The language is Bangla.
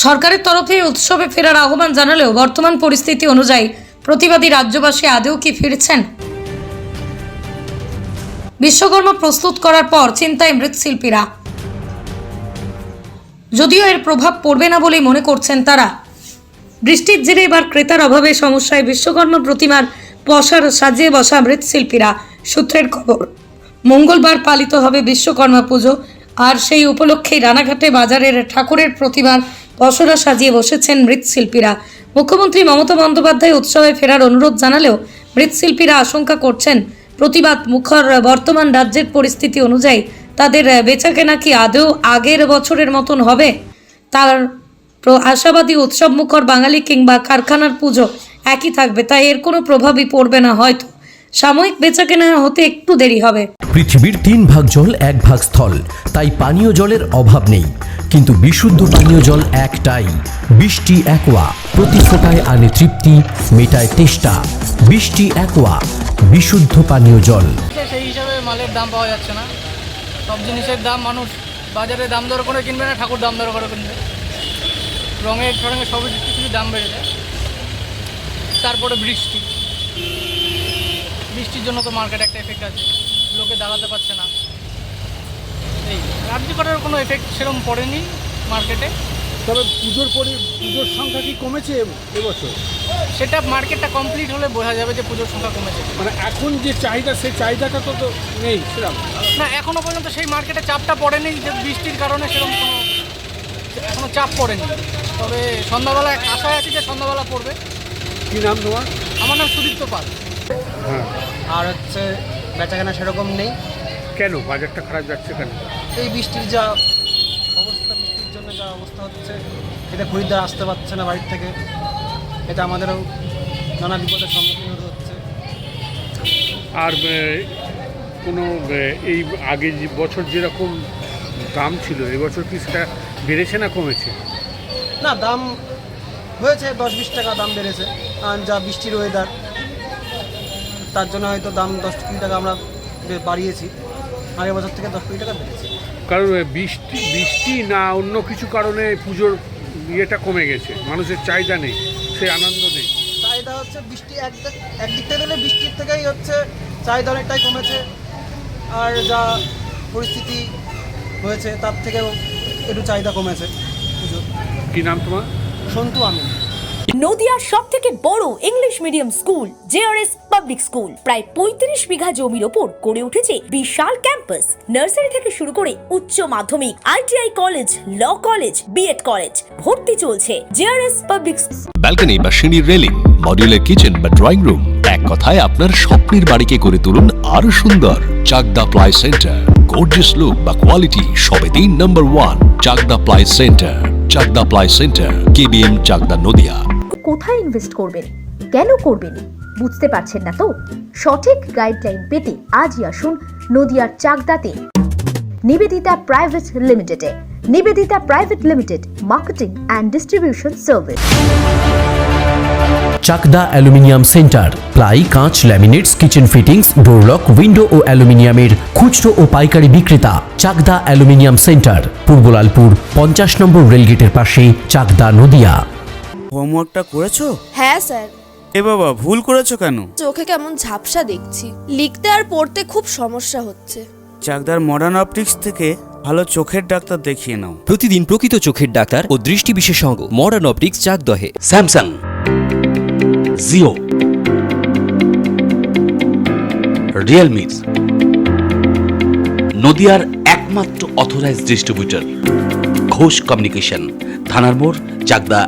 সরকারের তরফে উৎসবে ফেরার আহ্বান জানালেও বর্তমান পরিস্থিতি অনুযায়ী প্রতিবাদী রাজ্যবাসী আদৌ কি ফিরছেন? বিশ্বকর্মা প্রস্তুত করার পর চিন্তায় মৃৎশিল্পীরা, যদিও এর প্রভাব পড়বে না বলেই মনে করছেন তারা। বৃষ্টির জেরে এবার ক্রেতার অভাবে সমস্যায় বিশ্বকর্মা প্রতিমার পসার সাজিয়ে বসা মৃৎশিল্পীরা। সূত্রের খবর, মঙ্গলবার পালিত হবে বিশ্বকর্মা পুজো, আর সেই উপলক্ষেই রানাঘাটে বাজারের ঠাকুরের প্রতিমার পসরা সাজিয়ে বসেছেন মৃৎশিল্পীরা। মুখ্যমন্ত্রী মমতা বন্দ্যোপাধ্যায় উৎসবে ফেরার অনুরোধ জানালেও মৃৎশিল্পীরা আশঙ্কা করছেন প্রতিবাদ মুখর বর্তমান রাজ্যের পরিস্থিতি অনুযায়ী তাদের বেচাকেনা কি আদৌ আগের বছরের মতন হবে। তার আশাবাদী উৎসব মুখর বাঙালি কিংবা কারখানার পুজো একই থাকবে, তাই এর কোনো প্রভাবই পড়বে না। হয়তো সাময়িক বেচাকেনা হতে একটু দেরি হবে। পৃথিবীর 3 ভাগ জল 1 ভাগ স্থল, তাই পানীয় জলের অভাব নেই, কিন্তু বিশুদ্ধ পানীয় জল একটাই, বৃষ্টি অ্যাকোয়া। প্রতি ফোঁটায় আনে তৃপ্তি, মেটায় তেষ্টা। বৃষ্টি অ্যাকোয়া, বিশুদ্ধ পানীয় জল। সেই হিসাবে মালের দাম পাওয়া যাচ্ছে না। সব জিনিসের দাম মানুষ বাজারে দাম দর করে কিনবে না, ঠাকুর দাম দর করে কিনবে। রঙের ঠরঙে সব কিছু দাম বেড়ে যায়। তারপরে বৃষ্টির জন্য তো মার্কেট একটা এফেক্ট আছে, লোকে দাঁড়াতে পারছে না। এই রাজ্য করার কোনো এফেক্ট সেরকম পড়েনি মার্কেটে। তবে পুজোর সংখ্যা কি কমেছে এবছর? সেটা মার্কেটটা কমপ্লিট হলে বোঝা যাবে যে পুজোর সংখ্যা কমেছে। মানে এখন যে চাহিদা, সেই চাহিদাটা তো নেই সেরকম না, এখনও পর্যন্ত সেই মার্কেটে চাপটা পড়েনি, যে বৃষ্টির কারণে সেরকম এখনও চাপ পড়েনি। তবে সন্ধ্যাবেলা আশায় আছি যে সন্ধ্যাবেলা পড়বে। কী নাম তোমার? আমার নাম সুদীপ্ত পাল। হ্যাঁ, আর বেচাকেনা সেরকম নেই। কেন বাজারটা খারাপ যাচ্ছে কেন? এই বৃষ্টির যা অবস্থা, বৃষ্টির জন্য যা অবস্থা হচ্ছে, এটা খরিদ্দার আসতে পারছে না বাড়ির থেকে। এটা আমাদেরও নানা বিপদের সম্মুখীন হতে হচ্ছে। আর কোনো এই আগে যে বছর যেরকম দাম ছিল, এবছর কি সেটা বেড়েছে না কমেছে? না, দাম হয়েছে 10-20 টাকা দাম বেড়েছে। আর যা বৃষ্টির ওয়েদার, তার জন্য হয়তো দাম 10-20 টাকা আমরা বাড়িয়েছি। আগের বছর থেকে 10-20 টাকা বেড়েছে। কারণ বৃষ্টি না অন্য কিছু কারণে পুজোর ইয়েটা কমে গেছে, মানুষের চাহিদা নেই, সেই আনন্দ নেই। চাহিদা হচ্ছে বৃষ্টি একদিক থেকে দিলে বৃষ্টির থেকেই হচ্ছে চাহিদা অনেকটাই কমেছে। আর যা পরিস্থিতি হয়েছে তার থেকেও একটু চাহিদা কমেছে পুজোর। কী নাম তোমার? সন্তু আমি। নদিয়ার সবথেকে বড় English medium school JRS public school, প্রায় 35 বিঘা জমির ওপর গড়ে উঠেছে বিশাল ক্যাম্পাস। নার্সারি থেকে শুরু করে উচ্চ মাধ্যমিক, ITI college, law college, BEd college, ভর্তি চলছে। জেআরএস পাবলিক ব্যালকনি বা সিঁড়ির রেলিং, মডিউলার কিচেন বা ড্রয়িং রুম, এক কথায় আপনার স্বপ্নের বাড়িকে করে তুলুন আরো সুন্দর। Chakdah ply centre, gorgeous look বা কোয়ালিটি সবে 3 number 1 Chakdah ply centre. Chakdah ply centre, KBM, Chakdah, Nadia. কোথায় ইনভেস্ট করবেন, কেন করবেন বুঝতে পারছেন না তো? সঠিক গাইডলাইন পেতে আজই আসুন নদিয়ার চাকদাতে নিবেদিতা প্রাইভেট লিমিটেডে। Nivedita private limited, marketing and distribution service. Chakdah aluminium centre, ply, কাঁচ, laminates, kitchen fittings, door lock, window ও অ্যালুমিনিয়ামের খুচরো ও পাইকারি বিক্রেতা। চাকদা অ্যালুমিনিয়াম সেন্টার, পূর্বলালপুর 50 নম্বর রেলগেটের পাশে, চাকদা, নদিয়া। হোমওয়ার্কটা করেছো? হ্যাঁ স্যার। এ বাবা, ভুল করেছো কেন? চোখে কেমন ঝাপসা দেখছি, লিখতে আর পড়তে খুব সমস্যা হচ্ছে। চাকদার মডার্ন অপটিক্স থেকে ভালো চোখের ডাক্তার দেখিয়ে নাও। প্রতিদিন প্রকৃত চোখের ডাক্তার ও দৃষ্টি বিশেষজ্ঞ মডার্ন অপটিক্স, চাকদহে। স্যামসাং, জিও, রিয়েলমি, নদিয়ার একমাত্র অথরাইজড ডিস্ট্রিবিউটর ঘোষ কমিউনিকেশন, থানার মোড়, চাকদা।